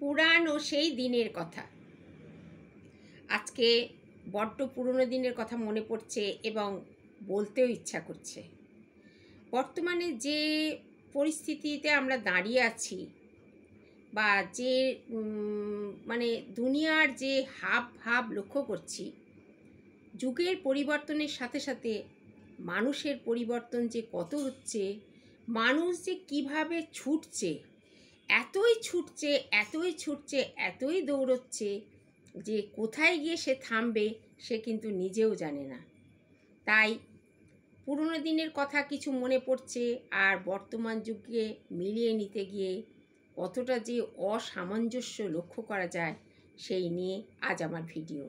পুরানো সেই দিনের কথা। আজকে বড্ড পুরনো দিনের কথা মনে পড়ছে এবং বলতেও ইচ্ছা করছে। বর্তমানে যে পরিস্থিতিতে আমরা দাঁড়িয়ে আছি বা যে মানে দুনিয়ার যে হাব ভাব লক্ষ্য করছি, যুগের পরিবর্তনের সাথে সাথে মানুষের পরিবর্তন যে কত হচ্ছে, মানুষ যে কিভাবে ছুটছে, এতই দৌড়চ্ছে যে কোথায় গিয়ে সে থামবে সে কিন্তু নিজেও জানে না। তাই পুরনো দিনের কথা কিছু মনে পড়ছে, আর বর্তমান যুগে মিলিয়ে নিতে গিয়ে কতটা যে অসামঞ্জস্য লক্ষ্য করা যায় সেই নিয়ে আজ আমার ভিডিও।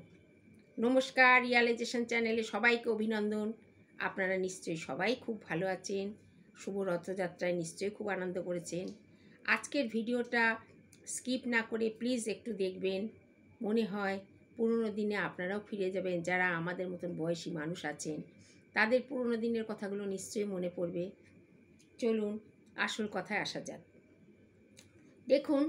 নমস্কার, রিয়ালাইজেশন চ্যানেলে সবাইকে অভিনন্দন। আপনারা নিশ্চয়ই সবাই খুব ভালো আছেন, শুভ রথযাত্রায় নিশ্চয়ই খুব আনন্দ করেছেন। আজকের ভিডিওটা স্কিপ না করে প্লিজ একটু দেখবেন। মনে হয় পুরনো দিনে আপনারাও ফিরে যাবেন। যারা আমাদের মতন বয়সী মানুষ আছেন তাদের পুরনো দিনের কথাগুলো নিশ্চয়ই মনে পড়বে। চলুন আসল কথায় আসা যাক। দেখুন,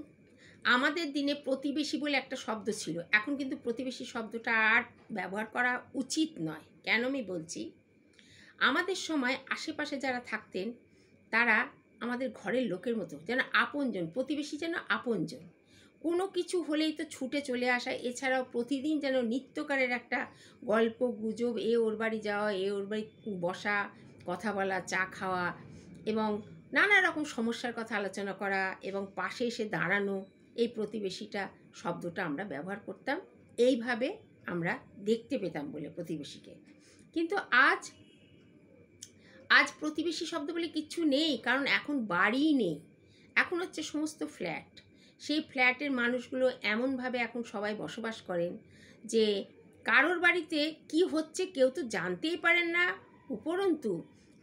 আমাদের দিনে প্রতিবেশী বলে একটা শব্দ ছিল। এখন কিন্তু প্রতিবেশী শব্দটা আর ব্যবহার করা উচিত নয়। কেন আমি বলছি, আমাদের সময় আশেপাশে যারা থাকতেন তারা আমাদের ঘরের লোকের মতো, যেন আপনজন। প্রতিবেশী যেন আপনজন। কোনো কিছু হলেই তো ছুটে চলে আসা। এছাড়াও প্রতিদিন যেন নিত্যকারের একটা গল্প গুজব, এ ওর বাড়ি যাওয়া, এ ওর বাড়ি বসা, কথা বলা, চা খাওয়া এবং নানা রকম সমস্যার কথা আলোচনা করা এবং পাশে এসে দাঁড়ানো। এই প্রতিবেশীটা শব্দটা আমরা ব্যবহার করতাম, এইভাবে আমরা দেখতে পেতাম বলে প্রতিবেশীকে। কিন্তু আজ প্রতিবেশী শব্দ বলে কিচ্ছু নেই, কারণ এখন বাড়িই নেই, এখন হচ্ছে সমস্ত ফ্ল্যাট। সেই ফ্ল্যাটের মানুষগুলো এমনভাবে এখন সবাই বসবাস করেন যে কারোর বাড়িতে কি হচ্ছে কেউ তো জানতেই পারেন না। উপরন্তু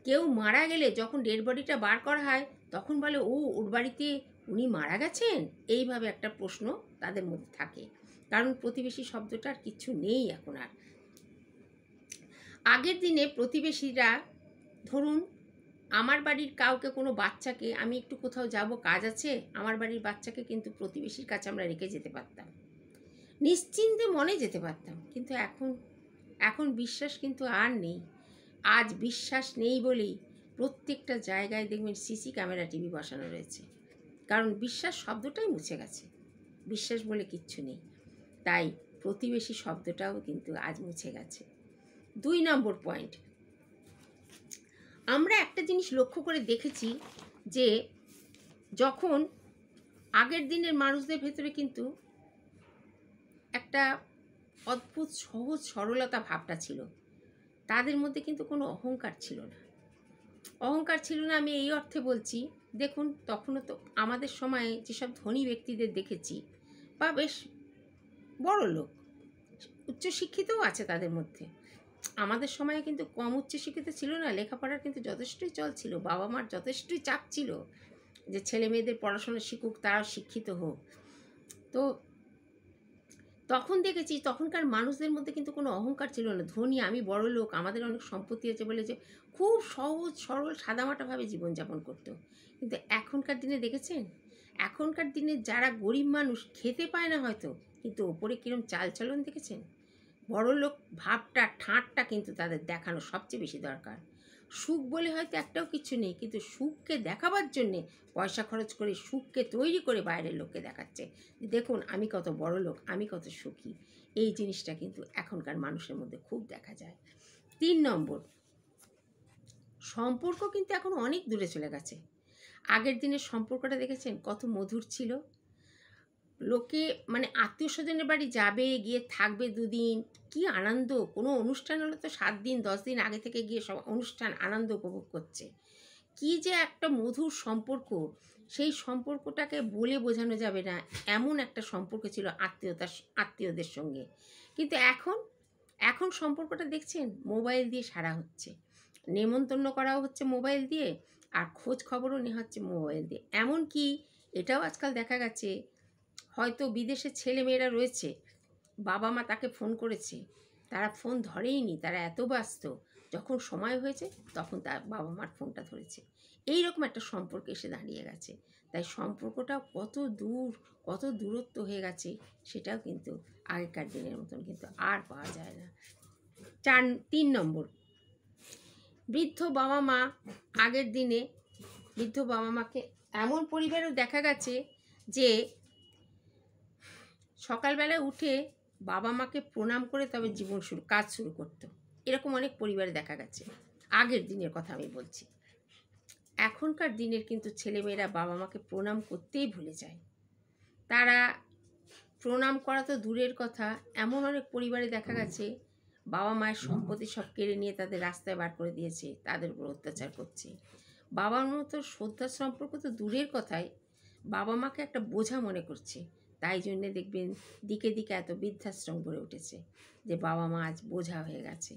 কেউ মারা গেলে যখন ডেড বডিটা বার করা হয় তখন বলে, ও ওর বাড়িতে উনি মারা গেছেন। এইভাবে একটা প্রশ্ন তাদের মধ্যে থাকে, কারণ প্রতিবেশী শব্দটা আর কিচ্ছু নেই এখন আর। আগের দিনে প্রতিবেশীরা, ধরুন আমার বাড়ির কাউকে, কোনো বাচ্চাকে, আমি একটু কোথাও যাব, কাজ আছে, আমার বাড়ির বাচ্চাকে কিন্তু প্রতিবেশীর কাছে আমরা রেখে যেতে পারতাম, নিশ্চিন্তে মনে যেতে পারতাম। কিন্তু এখন বিশ্বাস কিন্তু আর নেই। আজ বিশ্বাস নেই বলেই প্রত্যেকটা জায়গায় দেখবেন সিসি ক্যামেরা, টিভি বসানো রয়েছে, কারণ বিশ্বাস শব্দটাই মুছে গেছে। বিশ্বাস বলে কিচ্ছু নেই, তাই প্রতিবেশী শব্দটাও কিন্তু আজ মুছে গেছে। 2 নম্বর পয়েন্ট, আমরা একটা জিনিস লক্ষ্য করে দেখেছি যে যখন আগের দিনের মানুষদের ভেতরে কিন্তু একটা অদ্ভুত সহজ সরলতা ভাবটা ছিল, তাদের মধ্যে কিন্তু কোনো অহংকার ছিল না। অহংকার ছিল না আমি এই অর্থে বলছি, দেখুন তখনও তো আমাদের সময়ে যেসব ধনী ব্যক্তিদের দেখেছি বা বেশ বড় লোক, উচ্চশিক্ষিতও আছে তাদের মধ্যে, আমাদের সময়ে কিন্তু কম উচ্চশিক্ষিত ছিল না। লেখাপড়ার কিন্তু যথেষ্টই চল ছিল, বাবা মার যথেষ্টই চাপ ছিল যে ছেলে মেয়েদের পড়াশোনা শিখুক, তারাও শিক্ষিত হোক। তো তখন দেখেছি তখনকার মানুষদের মধ্যে কিন্তু কোনো অহংকার ছিল না। ধনী, আমি বড় লোক, আমাদের অনেক সম্পত্তি আছে বলে যে খুব সহজ সরল সাদামাটাভাবে জীবনযাপন করতো। কিন্তু এখনকার দিনে দেখেছেন, এখনকার দিনে যারা গরিব মানুষ খেতে পায় না হয়তো, কিন্তু ওপরে কীরকম চালচলন দেখেছেন। বড় লোক ভাবটা, ঠাঁটটা কিন্তু তাদের দেখানো সবচেয়ে বেশি দরকার। সুখ বলে হয়তো একটাও কিছু নেই, কিন্তু সুখকে দেখাবার জন্যে পয়সা খরচ করে সুখকে তৈরি করে বাইরের লোককে দেখাচ্ছে, দেখুন আমি কত বড় লোক, আমি কত সুখী। এই জিনিসটা কিন্তু এখনকার মানুষের মধ্যে খুব দেখা যায়। 3 নম্বর, সম্পর্ক কিন্তু এখন অনেক দূরে চলে গেছে। আগের দিনের সম্পর্কটা দেখেছেন কত মধুর ছিল। লোকে মানে আত্মীয় স্বজনের বাড়ি যাবে, গিয়ে থাকবে 2 দিন, কি আনন্দ। কোনো অনুষ্ঠান হলে তো 7 দিন 10 দিন আগে থেকে গিয়ে সব অনুষ্ঠান আনন্দ উপভোগ করছে। কি যে একটা মধুর সম্পর্ক, সেই সম্পর্কটাকে বলে বোঝানো যাবে না, এমন একটা সম্পর্ক ছিল আত্মীয়দের সঙ্গে। কিন্তু এখন সম্পর্কটা দেখছেন মোবাইল দিয়ে সারা হচ্ছে, নেমন্তন্ন করাও হচ্ছে মোবাইল দিয়ে, আর খোঁজ খবরও নেওয়া হচ্ছে মোবাইল দিয়ে। এমনকি এটাও আজকাল দেখা গেছে, হয়তো বিদেশে ছেলে মেয়েরা রয়েছে, বাবা মা তাকে ফোন করেছে, তারা ফোন ধরেই নি, তারা এত ব্যস্ত, যখন সময় হয়েছে তখন তার বাবা মার ফোনটা ধরেছে। এই রকম একটা সম্পর্ক এসে দাঁড়িয়ে গেছে। তাই সম্পর্কটা কত দূর, কত দূরত্ব হয়ে গেছে সেটাও কিন্তু আগেকার দিনের মতন কিন্তু আর পাওয়া যায় না। 3 নম্বর, বৃদ্ধ বাবা মা। আগের দিনে বৃদ্ধ বাবা মাকে এমন পরিবারেও দেখা গেছে যে সকালবেলায় উঠে বাবা মাকে প্রণাম করে তবে কাজ শুরু করতো। এরকম অনেক পরিবারে দেখা গেছে, আগের দিনের কথা আমি বলছি। এখনকার দিনের কিন্তু ছেলেমেয়েরা বাবা মাকে প্রণাম করতেই ভুলে যায়। তারা প্রণাম করা তো দূরের কথা, এমন অনেক পরিবারে দেখা গেছে বাবা মায়ের সম্পত্তি সব কেড়ে নিয়ে তাদের রাস্তায় বার করে দিয়েছে, তাদের উপর অত্যাচার করছে। বাবার মতো শ্রদ্ধার সম্পর্ক তো দূরের কথাই, বাবা মাকে একটা বোঝা মনে করছে। তাই জন্যে দেখবেন দিকে দিকে এত বৃদ্ধাশ্রম গড়ে উঠেছে, যে বাবা মা আজ বোঝা হয়ে গেছে।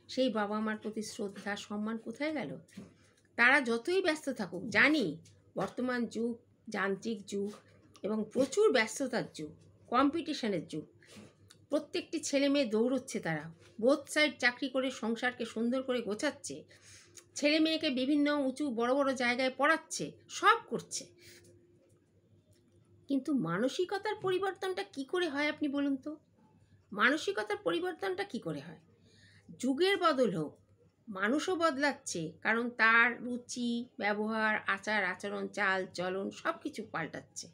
সেই বাবা মার প্রতি শ্রদ্ধা সম্মান কোথায় গেল? তারা যতই ব্যস্ত থাকুক, জানি বর্তমান যুগ যান্ত্রিক যুগ এবং প্রচুর ব্যস্ততার যুগ, কম্পিটিশনের যুগ। প্রত্যেকটি ছেলে মেয়ে দৌড়চ্ছে, তারা বোথ সাইড চাকরি করে সংসারকে সুন্দর করে গোছাচ্ছে, ছেলে মেয়েকে বিভিন্ন উঁচু বড় বড় জায়গায় পড়াচ্ছে, সব করছে। কিন্তু মানসিকতার পরিবর্তনটা কি করে হয় আপনি বলুন তো? মানসিকতার পরিবর্তনটা কি করে হয়? যুগের বদল হোক, মানুষও বদলাচ্ছে, কারণ তার রুচি, ব্যবহার, আচার আচরণ, চাল চলন সব কিছু পাল্টাচ্ছে,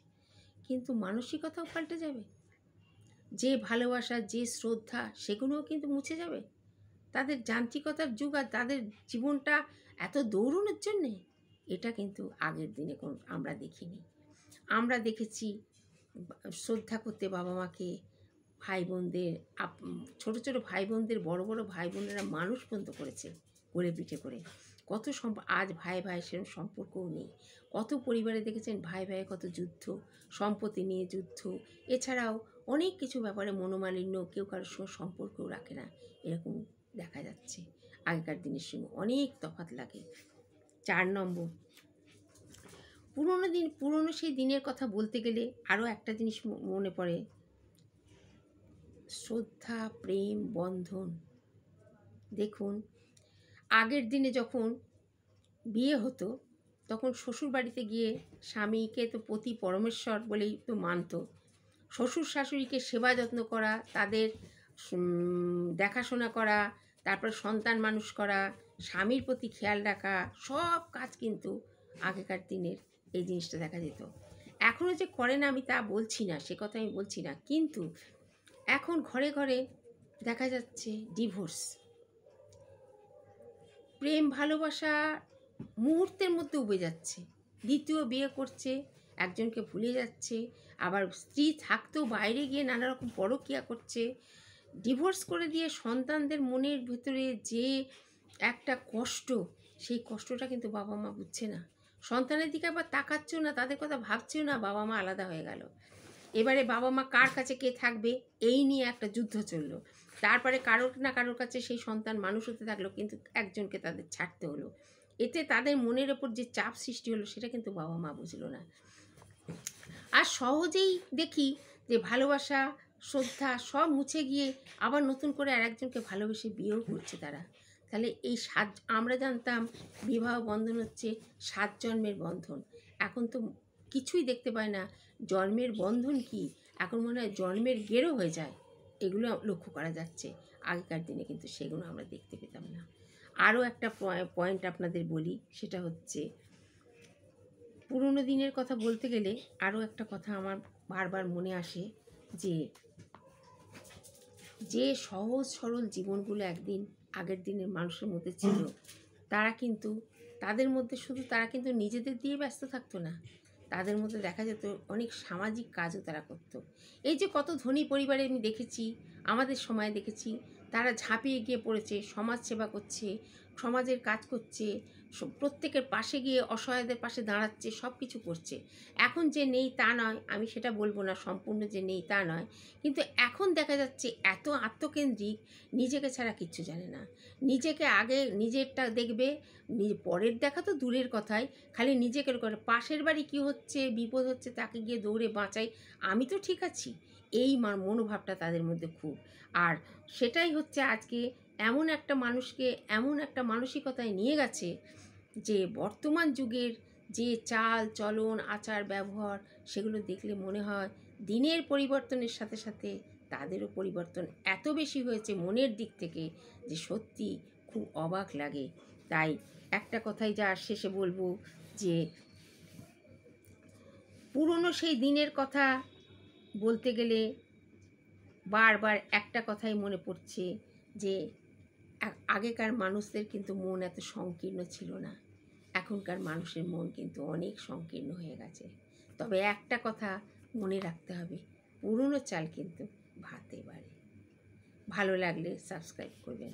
কিন্তু মানসিকতাও পাল্টে যাবে। যে ভালোবাসা, যে শ্রদ্ধা, সেগুলোও কিন্তু মুছে যাবে। তাদের যান্ত্রিকতার যুগ আর তাদের জীবনটা এত দৌড়ানোর জন্যে, এটা কিন্তু আগের দিনে আমরা দেখিনি। আমরা দেখেছি শ্রদ্ধা করতে বাবা মাকে, ভাই বোনদের, ছোটো ছোটো ভাই বোনদের, বড় বড় ভাই বোনেরা মানুষ পর্যন্ত করেছে কোলে পিঠে করে। কত আজ ভাই ভাই সেরকম সম্পর্কও নেই। কত পরিবারে দেখেছেন ভাই ভাই কত যুদ্ধ, সম্পত্তি নিয়ে যুদ্ধ, এছাড়াও অনেক কিছু ব্যাপারে মনোমালিন্য, কেউ কারোর সঙ্গে সম্পর্কও রাখে না, এরকম দেখা যাচ্ছে। আগেকার দিনের সঙ্গে অনেক তফাৎ লাগে। 4 নম্বর, পুরনো সেই দিনের কথা বলতে গেলে আরও একটা জিনিস মনে পড়ে, শ্রদ্ধা, প্রেম, বন্ধন। দেখুন, আগের দিনে যখন বিয়ে হতো তখন শ্বশুর বাড়িতে গিয়ে স্বামীকে তো পতি পরমেশ্বর বলেই তো মানত। শ্বশুর শাশুড়িকে সেবা যত্ন করা, তাদের দেখাশোনা করা, তারপর সন্তান মানুষ করা, স্বামীর প্রতি খেয়াল রাখা, সব কাজ কিন্তু আগেকার দিনের এই জিনিসটা দেখা যেত। এখনও যে করে না আমি তা বলছি না, সে কথা আমি বলছি না, কিন্তু এখন ঘরে ঘরে দেখা যাচ্ছে ডিভোর্স। প্রেম ভালোবাসা মুহূর্তের মধ্যে উবে যাচ্ছে, দ্বিতীয় বিয়ে করছে, একজনকে ভুলে যাচ্ছে, আবার স্ত্রী থাকতেও বাইরে গিয়ে নানা রকম পরকীয়া করছে। ডিভোর্স করে দিয়ে সন্তানদের মনের ভিতরে যে একটা কষ্ট, সেই কষ্টটা কিন্তু বাবা মা বুঝছে না। সন্তানের দিকে আবার তাকাচ্ছেও না, তাদের কথা ভাবছেও না, বাবা মা আলাদা হয়ে গেল। এবারে বাবা মা কার কাছে কে থাকবে এই নিয়ে একটা যুদ্ধ চলল। তারপরে কারোর না কারোর কাছে সেই সন্তান মানুষ হতে থাকলো, কিন্তু একজনকে তাদের ছাড়তে হলো। এতে তাদের মনের ওপর যে চাপ সৃষ্টি হলো সেটা কিন্তু বাবা মা বুঝলো না। আর সহজেই দেখি যে ভালোবাসা, শ্রদ্ধা সব মুছে গিয়ে আবার নতুন করে আর একজনকে ভালোবেসে বিয়েও করছে তারা। তাহলে এই আমরা জানতাম বিবাহ বন্ধন হচ্ছে 7 জন্মের বন্ধন, এখন তো কিছুই দেখতে পায় না। জন্মের বন্ধন কি, এখন মনে হয় জন্মের গেরো হয়ে যায়, এগুলো লক্ষ্য করা যাচ্ছে। আগেকার দিনে কিন্তু সেগুলো আমরা দেখতে পেতাম না। আরও একটা পয়েন্ট আপনাদের বলি, সেটা হচ্ছে পুরনো দিনের কথা বলতে গেলে আরও একটা কথা আমার বারবার মনে আসে, যে সহজ সরল জীবনগুলো একদিন আগের দিনের মানুষের মধ্যে ছিল, তারা কিন্তু তাদের মধ্যে শুধু তারা কিন্তু নিজেদের দিয়ে ব্যস্ত থাকতো না, তাদের মধ্যে দেখা যেত অনেক সামাজিক কাজও তারা করত। এই যে কত ধনী পরিবারে আমি দেখেছি, আমাদের সময় দেখেছি, তারা ঝাঁপিয়ে গিয়ে পড়েছে, সমাজ সেবা করছে, সমাজের কাজ করছে, প্রত্যেকের পাশে গিয়ে অসহায়দের পাশে দাঁড়াচ্ছে, সব কিছু করছে। এখন যে নেই তা নয়, আমি সেটা বলবো না, সম্পূর্ণ যে নেই তা নয়, কিন্তু এখন দেখা যাচ্ছে এত আত্মকেন্দ্রিক, নিজেকে ছাড়া কিচ্ছু জানে না। নিজেকে আগে নিজেরটা দেখবে, পরের দেখা তো দূরের কথাই, খালি নিজেকে করে পাশের বাড়ি কী হচ্ছে, বিপদ হচ্ছে, তাকে গিয়ে দৌড়ে বাঁচাই, আমি তো ঠিক আছি, এই মনোভাবটা তাদের মধ্যে খুব। আর সেটাই হচ্ছে আজকে এমন একটা মানুষকে এমন একটা মানসিকতায় নিয়ে গেছে, যে বর্তমান যুগের যে চাল চলন আচার ব্যবহার সেগুলো দেখলে মনে হয় দিনের পরিবর্তনের সাথে সাথে তাদেরও পরিবর্তন এত বেশি হয়েছে মনের দিক থেকে যে সত্যি খুব অবাক লাগে। তাই একটা কথাই যা শেষে বলবো যে পুরনো সেই দিনের কথা বলতে গেলে বারবার একটা কথাই মনে পড়ছে যে আগেকার মানুষদের কিন্তু মন এত সংকীর্ণ ছিল না, এখনকার মানুষের মন কিন্তু অনেক সংকীর্ণ হয়ে গেছে। তবে একটা কথা মনে রাখতে হবে, পুরনো চাল কিন্তু ভাতে বাড়ে। ভালো লাগলে সাবস্ক্রাইব করবেন।